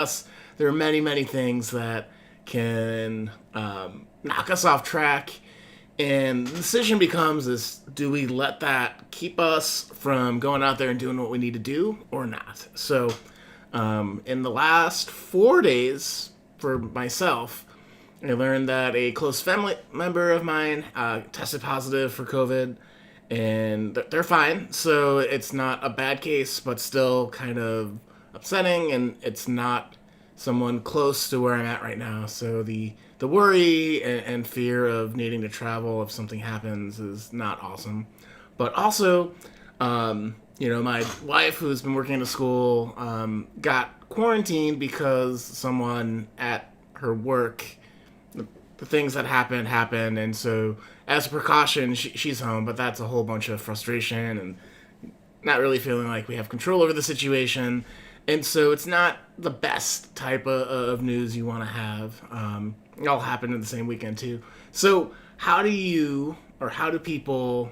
us. There are many, many things that can knock us off track. And the decision becomes is do we let that keep us from going out there and doing what we need to do or not? So in the last 4 days for myself, I learned that a close family member of mine tested positive for COVID, and they're fine. So it's not a bad case, but still kind of upsetting, and it's not someone close to where I'm at right now. So the worry and fear of needing to travel if something happens is not awesome. But also, my wife, who's been working at a school, got quarantined because someone at her work, the things that happened, and so as a precaution, she's home. But that's a whole bunch of frustration and not really feeling like we have control over the situation. And so it's not the best type of news you want to have. It all happened in the same weekend too. So how do people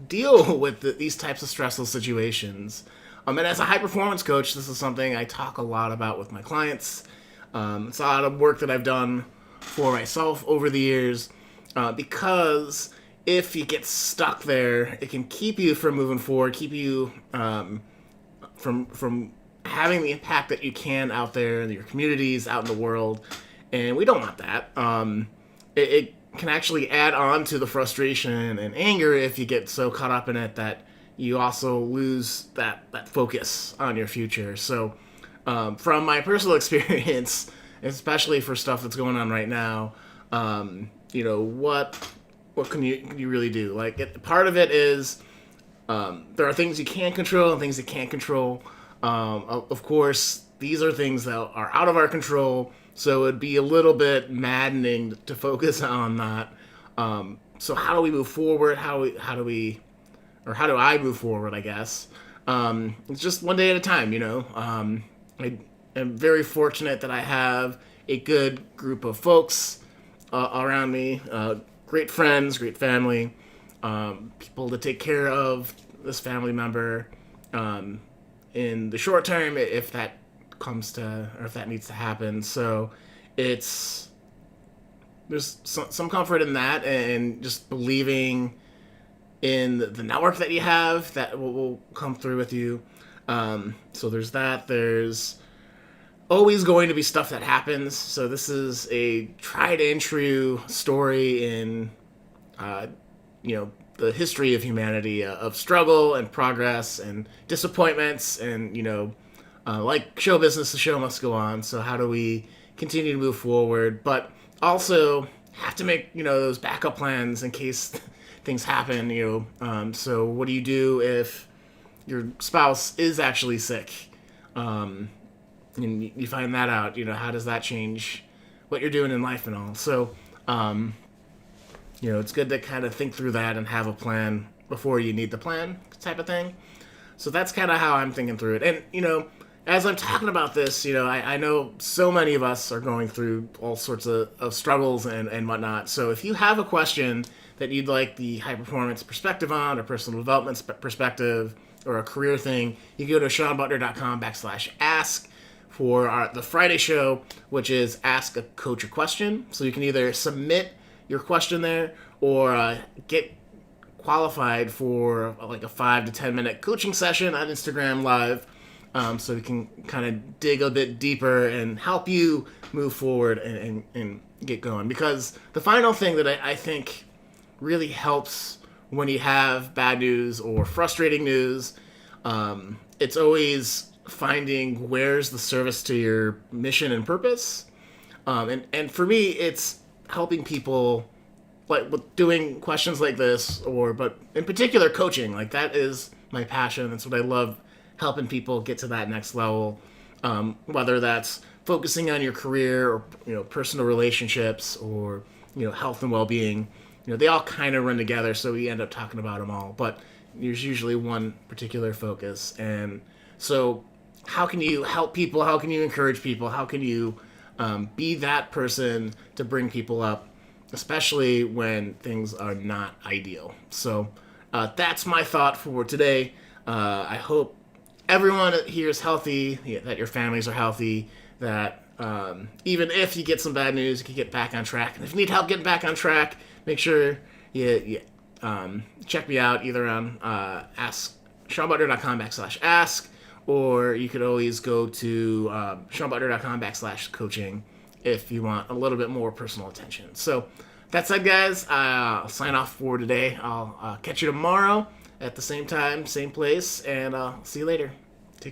deal with these types of stressful situations? And as a high performance coach, this is something I talk a lot about with my clients. It's a lot of work that I've done for myself over the years, because if you get stuck there, it can keep you from moving forward, keep you from having the impact that you can out there in your communities, out in the world, and we don't want that. It can actually add on to the frustration and anger if you get so caught up in it that you also lose that focus on your future. So from my personal experience, especially for stuff that's going on right now, what can you really do? Part of it is there are things you can control and things you can't control. Of course, these are things that are out of our control, so it'd be a little bit maddening to focus on that. So how do we move forward? How do I move forward, I guess? It's just one day at a time, I am very fortunate that I have a good group of folks around me, great friends, great family, people to take care of this family member in the short term if that if that needs to happen. So there's some comfort in that, and just believing in the network that you have that will come through with you. So there's that. There's always going to be stuff that happens. So this is a tried and true story in, the history of humanity, of struggle and progress and disappointments, and like show business, the show must go on. So how do we continue to move forward, but also have to make those backup plans in case things happen. So what do you do if your spouse is actually sick? And you find that out, how does that change what you're doing in life and all? So, it's good to kind of think through that and have a plan before you need the plan type of thing. So that's kind of how I'm thinking through it. And, as I'm talking about this, I know so many of us are going through all sorts of struggles and whatnot. So if you have a question that you'd like the high performance perspective on, or personal development perspective, or a career thing, you can go to SeanButler.com/ask for the Friday show, which is Ask a Coach a Question. So you can either submit your question there or get qualified for like a 5 to 10 minute coaching session on Instagram Live, so we can kind of dig a bit deeper and help you move forward and get going. Because the final thing that I think really helps when you have bad news or frustrating news, it's always finding where's the service to your mission and purpose. And for me, it's helping people, like with doing questions like this, but in particular coaching. Like, that is my passion. That's what I love, helping people get to that next level. Whether that's focusing on your career or personal relationships or health and well-being. They all kind of run together, so we end up talking about them all. But there's usually one particular focus. And so how can you help people? How can you encourage people? How can you be that person to bring people up, especially when things are not ideal? So that's my thought for today. I hope everyone here is healthy, that your families are healthy, that even if you get some bad news, you can get back on track. And if you need help getting back on track, make sure you check me out either on SeanButler.com/ask, or you could always go to SeanButler.com/coaching if you want a little bit more personal attention. So that said, guys, I'll sign off for today. I'll catch you tomorrow at the same time, same place, and I'll see you later.